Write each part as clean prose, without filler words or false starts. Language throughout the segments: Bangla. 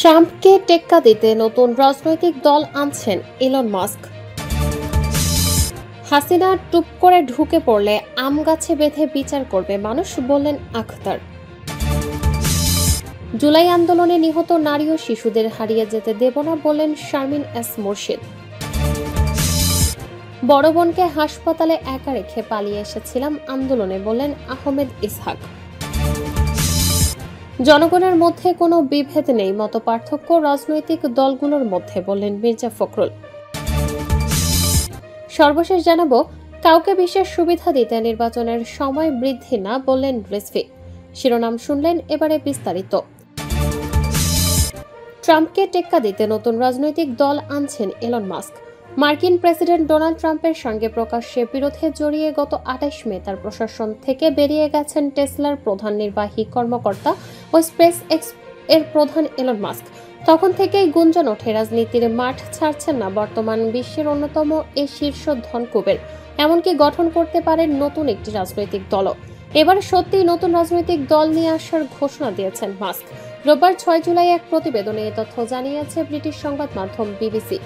ট্রাম্পকে টেক্কা দিতে নতুন রাজনৈতিক দল আনছেন ইলন মাস্ক। হাসিনা টুপ করে ঢুকে পড়লে আম গাছে বেঁধে বিচার করবে মানুষ, বললেন আখতার। জুলাই আন্দোলনে নিহত নারী ও শিশুদের হারিয়ে যেতে দেব না, বললেন শারমিন এস মুর্শিদ। বড় বোনকে হাসপাতালে একা রেখে পালিয়ে এসেছিলাম আন্দোলনে, বললেন আহমেদ ইসহাক। জনগণের মধ্যে কোনো বিভেদ নেই, মতপার্থক্য রাজনৈতিক দলগুলোর মধ্যে, বললেন মির্জা ফখরুল। সর্বশেষ জানাবো, কাউকে বিশেষ সুবিধা দিতে নির্বাচনের সময় বৃদ্ধি না, বললেন রিজভী। শিরোনাম শুনলেন, এবারে বিস্তারিত। ট্রাম্পকে টেক্কা দিতে নতুন রাজনৈতিক দল আনছেন ইলন মাস্ক। মার্কিন প্রেসিডেন্ট ডোনাল্ড ট্রাম্পের সঙ্গে প্রকাশ্যে বিরোধে জড়িয়ে গত ২৮ মে তার প্রশাসন থেকে বেরিয়ে গেছেন টেসলার প্রধান নির্বাহী কর্মকর্তা ও স্পেস এক্স এর প্রধান ইলন মাস্ক। তখন থেকেই গুঞ্জন ওঠে রাজনীতির মাঠ ছাড়ছেন না বর্তমান বিশ্বের অন্যতম এই শীর্ষ ধনকুবের, এমনকি গঠন করতে পারেন নতুন একটি রাজনৈতিক দলও। এবার সত্যিই নতুন রাজনৈতিক দল নিয়ে আসার ঘোষণা দিয়েছেন মাস্ক। রোববার ৬ জুলাই এক প্রতিবেদনে এ তথ্য জানিয়েছে ব্রিটিশ সংবাদ মাধ্যম বিবিসি।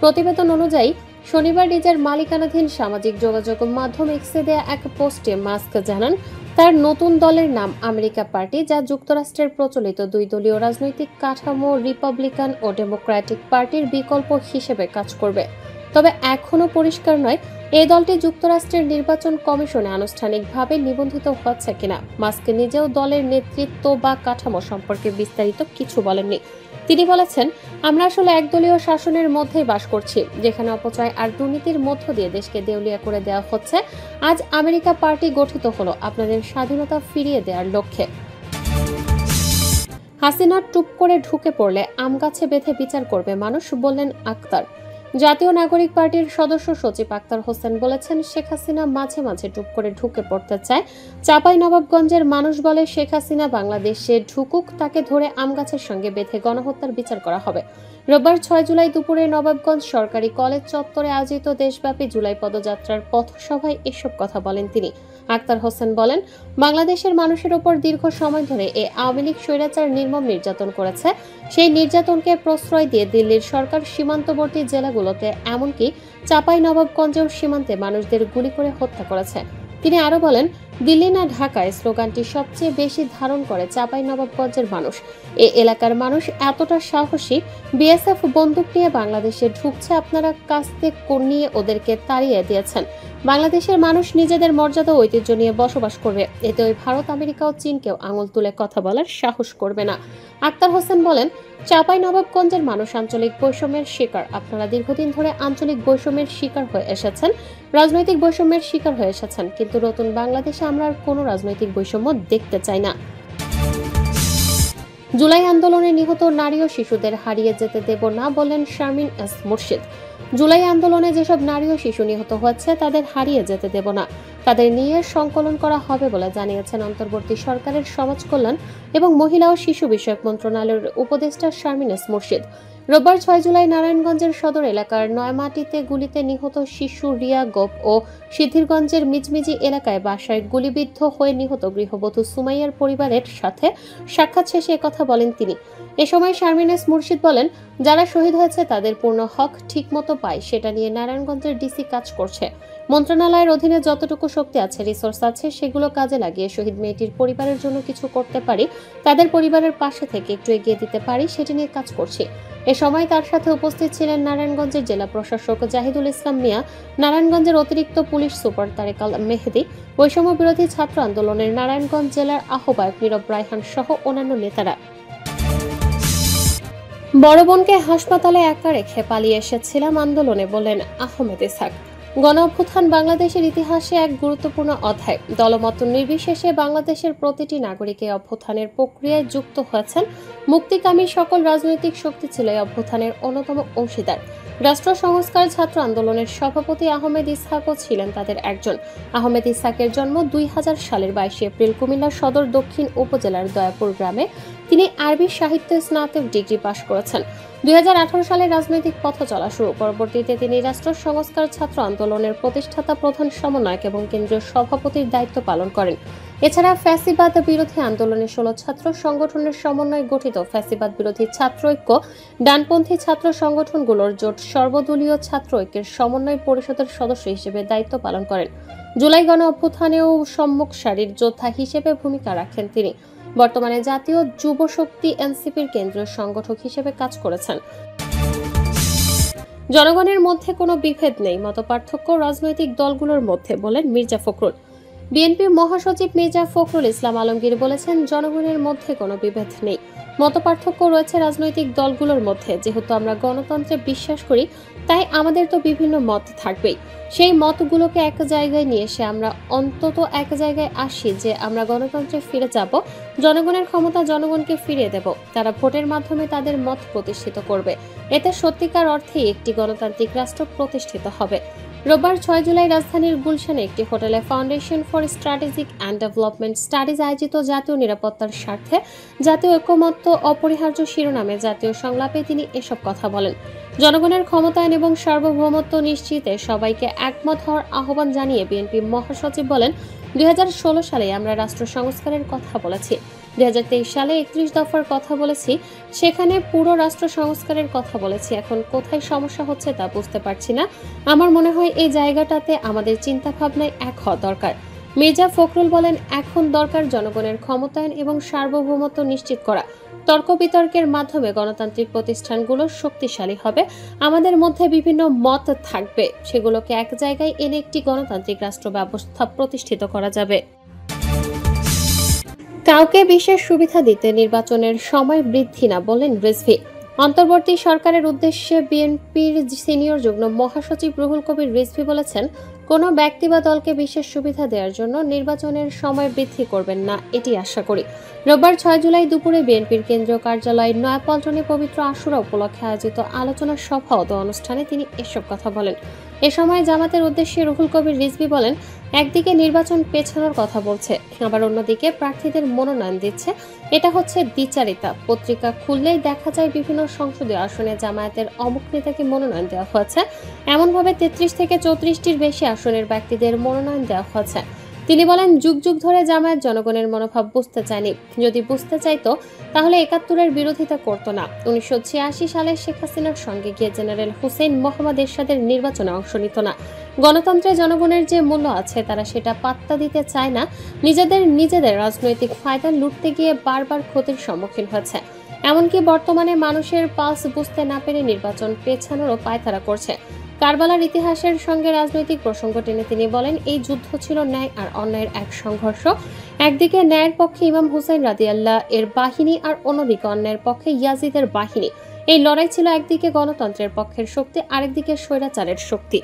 প্রতিবেদন অনুযায়ী শনিবার নিজের মালিকানাধীন সামাজিক যোগাযোগ মাধ্যম এক্সে দেয়া এক পোস্টে মাস্ক জানান, তার নতুন দলের নাম আমেরিকা পার্টি, যা যুক্তরাষ্ট্রের প্রচলিত দুই দলীয় রাজনৈতিক কাঠামো রিপাবলিকান ও ডেমোক্র্যাটিক পার্টির বিকল্প হিসেবে কাজ করবে। তবে এখনও পরিষ্কার নয় এই দলটি যুক্তরাষ্ট্রের নির্বাচন কমিশনে আনুষ্ঠানিকভাবে নিবন্ধিত হচ্ছে কিনা। মাস্ক নিজেও দলের নেতৃত্ব বা কাঠামো সম্পর্কে বিস্তারিত কিছু বলেননি। তিনি বলেছেন, আমরা আসলে একদলীয় শাসনের মধ্যেই বাস করছি, যেখানে অপচয় আর দুর্নীতির মধ্য দিয়ে দেশকে দেউলিয়া করে দেওয়া হচ্ছে। আজ আমেরিকা পার্টি গঠিত হলো আপনাদের স্বাধীনতা ফিরিয়ে দেওয়ার লক্ষ্যে। হাসিনা টুপ করে ঢুকে পড়লে আম গাছে বেঁধে বিচার করবে মানুষ, বললেন আখতার। জাতীয় নাগরিক পার্টির সদস্য সচিব আখতার হোসেন বলেছেন, শেখ হাসিনা মাঝে মাঝে টুপ করে ঢুকে পড়তে চায়। চাঁপাইনবাবগঞ্জের মানুষ বলে, শেখ হাসিনা বাংলাদেশে ঢুকুক, তাকে ধরে আম গাছের সঙ্গে বেঁধে গণহত্যার বিচার করা হবে। রোববার ৬ জুলাই দুপুরে নবাবগঞ্জ সরকারি কলেজ চত্বরে আয়োজিত দেশব্যাপী জুলাই পদযাত্রার পথসভায় এসব কথা বলেন তিনি। আখতার হোসেন বলেন, বাংলাদেশের মানুষের ওপর দীর্ঘ সময় ধরে আওয়ামী লীগ স্বৈরাচার নির্মম নির্যাতন করেছে। সেই নির্যাতনকে প্রশ্রয় দিয়ে দিল্লির সরকার সীমান্তবর্তী জেলাগুলোতে, এমনকি চাঁপাইনবাবগঞ্জেও সীমান্তে মানুষদের গুলি করে হত্যা করেছে। তিনি আরো বলেন, দিল্লি না ঢাকায় স্লোগানটি সবচেয়ে বেশি ধারণ করে চাঁপাইনবাবগঞ্জের মানুষ। এ এলাকার মানুষ এতটা সাহসী, বিএসএফ বন্দুক নিয়ে বাংলাদেশে ঢুকছে, আপনারা কাস্তে নিয়ে ওদেরকে তাড়িয়ে দিয়েছেন। বাংলাদেশের মানুষ নিজেদের মর্যাদা ও ঐতিহ্য নিয়ে বসবাস করবে, এতে ওই ভারত, আমেরিকা ও চীনকেও আঙুল তুলে কথা বলার সাহস করবে না। আখতার হোসেন বলেন, চাঁপাইনবাবগঞ্জের মানুষ আঞ্চলিক বৈষম্যের শিকার। আপনারা দীর্ঘদিন ধরে আঞ্চলিক বৈষম্যের শিকার হয়ে এসেছেন, রাজনৈতিক বৈষম্যের শিকার হয়ে এসেছেন, কিন্তু নতুন বাংলাদেশে আমরা আর কোনো রাজনৈতিক বৈষম্য দেখতে চাই না। জুলাই আন্দোলনে নিহত নারী ও শিশুদের হারিয়ে যেতে দেব না, বললেন শারমিন এস মুর্শিদ। জুলাই আন্দোলনে যেসব নারী ও শিশু নিহত হচ্ছে তাদের হারিয়ে যেতে দেব না, তাদের নিয়ে সংকলন করা হবে বলে জানিয়েছেন অন্তর্বর্তী সরকারের সমাজ কল্যাণ এবং মহিলা ও শিশু বিষয়ক মন্ত্রণালয়ের উপদেষ্টা শারমিন এস মুর্শিদ। রোববার ৬ জুলাই নারায়ণগঞ্জের সদর এলাকার নয়মাটিতে গুলিতে নিহত শিশু রিয়া গোপ ও সিদ্ধিরগঞ্জের মিজমিজি এলাকায় বাসায় গুলিবিদ্ধ হয়ে নিহত গৃহবধূ সুমাইয়ার পরিবারের সাথে সাক্ষাৎ শেষে একথা বলেন তিনি। এ সময় শারমিন এস মুর্শিদ বলেন, যারা শহীদ হয়েছে তাদের পূর্ণ হক ঠিকমতো পায়, সেটা নিয়ে নারায়ণগঞ্জের ডিসি কাজ করছে। মন্ত্রণালয়ের অধীনে যতটুকু শক্তি আছে, রিসোর্স আছে, সেগুলো কাজে লাগিয়ে শহীদ মেয়েটির পরিবারের জন্য কিছু করতে পারি, তাদের পরিবারের পাশে থেকে একটু এগিয়ে দিতে পারি, সেটি নিয়ে কাজ করছি। এ সময় তার সাথে উপস্থিত ছিলেন নারায়ণগঞ্জের জেলা প্রশাসক জাহিদুল ইসলাম মিয়া, নারায়ণগঞ্জের অতিরিক্ত পুলিশ সুপার তারেক আল মেহেদি, বৈষম্য বিরোধী ছাত্র আন্দোলনের নারায়ণগঞ্জ জেলার আহ্বায়ক নীরব রায়হান সহ অন্যান্য নেতারা। বড় বোনকে হাসপাতালে একা রেখে পালিয়ে এসেছিলাম আন্দোলনে, বললেন আহমেদ ইসহাক। গণ অভ্যুত্থান বাংলাদেশের ইতিহাসে এক গুরুত্বপূর্ণ অধ্যায়। দলমত নির্বিশেষে বাংলাদেশের প্রতিটি নাগরিক এই অভ্যুত্থানের প্রক্রিয়ায় যুক্ত হয়েছেন। মুক্তিকামী সকল রাজনৈতিক শক্তি ছিল এই অভ্যুত্থানের অন্যতম অংশীদার। রাষ্ট্র সংস্কার ছাত্র আন্দোলনের সভাপতি আহমেদ ইসহাকও ছিলেন তাদের একজন। আহমেদ ইসহাকের জন্ম ২০০০ সালের ২২ এপ্রিল কুমিল্লা সদর দক্ষিণ উপজেলার দয়াপুর গ্রামে। তিনি আরবি সাহিত্যে স্নাতক ডিগ্রি পাশ করেছেন। ২০১৮ সালে রাজনৈতিক পথ চলা শুরু। পরবর্তীতে তিনি রাষ্ট্র সংস্কার ছাত্র আন্দোলনের প্রতিষ্ঠাতা প্রধান সমন্বয়ক এবং কেন্দ্রীয় সভাপতির দায়িত্ব পালন করেন। এছাড়া ফ্যাসিবাদ বিরোধী আন্দোলনে 16 ছাত্র সংগঠনের সমন্বয়ে গঠিত ফ্যাসিবাদ বিরোধী ছাত্র ঐক্য ডানপন্থী ছাত্র সংগঠনগুলোর জোট সর্বদলীয় ছাত্র ঐক্যের সমন্বয় পরিষদের সদস্য হিসেবে দায়িত্ব পালন করেন। জুলাই গণ অভ্যুত্থানেও সম্মুখ সারির যোদ্ধা হিসেবে ভূমিকা রাখেন তিনি। বর্তমানে জাতীয় যুব শক্তি এনসিপির কেন্দ্রীয় সংগঠক হিসেবে কাজ করেছেন। জনগণের মধ্যে কোনো বিভেদ নেই, মতপার্থক্য রাজনৈতিক দলগুলোর মধ্যে, বলেন মির্জা ফখরুল। বিএনপির মহাসচিব মির্জা ফখরুল ইসলাম আলমগীর বলেছেন, জনগণের মধ্যে কোনো বিভেদ নেই, মতপার্থক্য রয়েছে রাজনৈতিক দলগুলোর মধ্যে। যেহেতু আমরা গণতন্ত্রে বিশ্বাস করি, তাই আমাদের তো বিভিন্ন মত থাকবেই। সেই মতগুলোকে এক জায়গায় নিয়ে এসে আমরা অন্তত এক জায়গায় আসি যে আমরা গণতন্ত্রে ফিরে যাব। জনগণের ক্ষমতা জনগণকে ফিরিয়ে দেব। তারা ভোটের মাধ্যমে তাদের মত প্রতিষ্ঠিত করবে। এতে সত্যিকার অর্থেই একটি গণতান্ত্রিক রাষ্ট্র প্রতিষ্ঠিত হবে। রোববার 6 জুলাই রাজধানীর গুলশানে একটি হোটেলে foundation for strategic and development studies আয়োজিত জাতীয় নিরাপত্তার স্বার্থে জাতীয় ঐকমত্য অপরিহার্য শিরোনামে জাতীয় সংলাপে তিনি এসব কথা বলেন। জনগণের ক্ষমতায়ন এবং সার্বভৌমত্ব নিশ্চিতে সবাইকে একমত হওয়ার আহ্বান জানিয়ে বিএনপি মহাসচিব বলেন, 2016 সালে আমরা রাষ্ট্র সংস্কারের কথা বলেছি, 2023 সালে 31 দফার কথা বলেছি, সেখানে পুরো রাষ্ট্র সংস্কারের কথা বলেছি। এখন কোথায় সমস্যা হচ্ছে তা বুঝতে পারছি না। আমার মনে হয় এই জায়গাটাতে আমাদের চিন্তা ভাবনায় এক হওয়া দরকার। মির্জা ফখরুল বলেন, এখন দরকার জনগণের ক্ষমতায়ন এবং সার্বভৌমত্ব নিশ্চিত করা। তর্ক বিতর্কের মাধ্যমে গণতান্ত্রিক প্রতিষ্ঠানগুলো শক্তিশালী হবে। আমাদের মধ্যে বিভিন্ন মত থাকবে, সেগুলোকে এক জায়গায় এনে একটি গণতান্ত্রিক রাষ্ট্র ব্যবস্থা প্রতিষ্ঠিত করা যাবে। কাউকে বিশেষ সুবিধা দিতে নির্বাচনের সময় বৃদ্ধি না, বললেন রিজভী। অন্তর্বর্তী সরকারের উদ্দেশ্যে বিএনপির সিনিয়র যুগ্ম মহাসচিব রুহুল কবির রিজভী বলেছেন, কোনো ব্যক্তি বা দলকে বিশেষ সুবিধা দেওয়ার জন্য নির্বাচনের সময় বৃদ্ধি করবেন না, এটি আশা করি। রোববার 6 জুলাই দুপুরে বিএনপির কেন্দ্রীয় কার্যালয় নয়াপল্টনে পবিত্র আশুরা উপলক্ষে আয়োজিত আলোচনা সভা ও অনুষ্ঠানে তিনি এসব কথা বলেন। এ সময় জামাতের উদ্দেশ্যে রুহুল কবির রিজভী বলেন, একদিকে নির্বাচন পেছানোর কথা বলছে, আবার অন্যদিকে প্রার্থীদের মনোনয়ন দিচ্ছে। এটা হচ্ছে দ্বিচারিতা। পত্রিকা খুললেই দেখা যায় বিভিন্ন সংসদীয় আসনে জামায়াতের অমুক নেতাকে মনোনয়ন দেওয়া হয়েছে। এমনভাবে 33 থেকে 34টির বেশি আসনের ব্যক্তিদের মনোনয়ন দেওয়া হয়েছে। তিনি বলেন, যুগ যুগ ধরে জামায়াত জনগণের মনোভাব বুঝতে চায়নি। যদি বুঝতে চাইতো তাহলে 71-এর বিরোধিতা করতো না। 1986 সালে শেখ হাসিনার সঙ্গে গিয়ে জেনারেল হুসেইন মোহাম্মদ এরশাদের নির্বাচনে অংশ নিত না। গণতন্ত্রে জনগণের যে মূল্য আছে তারা সেটা পাত্তা দিতে চায় না। নিজেদের রাজনৈতিক ফায়দা লুটতে গিয়ে বারবার ক্ষতির সম্মুখীন হয়েছে। এমনকি বর্তমানে মানুষের পালস বুঝতে না পেরে নির্বাচন পেছানোরও পায়তারা করছে। কারবালার ইতিহাসের সঙ্গে রাজনৈতিক প্রসঙ্গ টেনে তিনি বলেন, এই যুদ্ধ ছিল ন্যায় আর অন্যায়ের এক সংঘর্ষ। একদিকে ন্যায়ের পক্ষে ইমাম হুসাইন রাদিয়াল্লাহ এর বাহিনী আর অন্যদিকে অন্যায়ের পক্ষে ইয়াজিদের বাহিনী। এই লড়াই ছিল একদিকে গণতন্ত্রের পক্ষের শক্তি, আরেকদিকে স্বৈরাচারের শক্তি।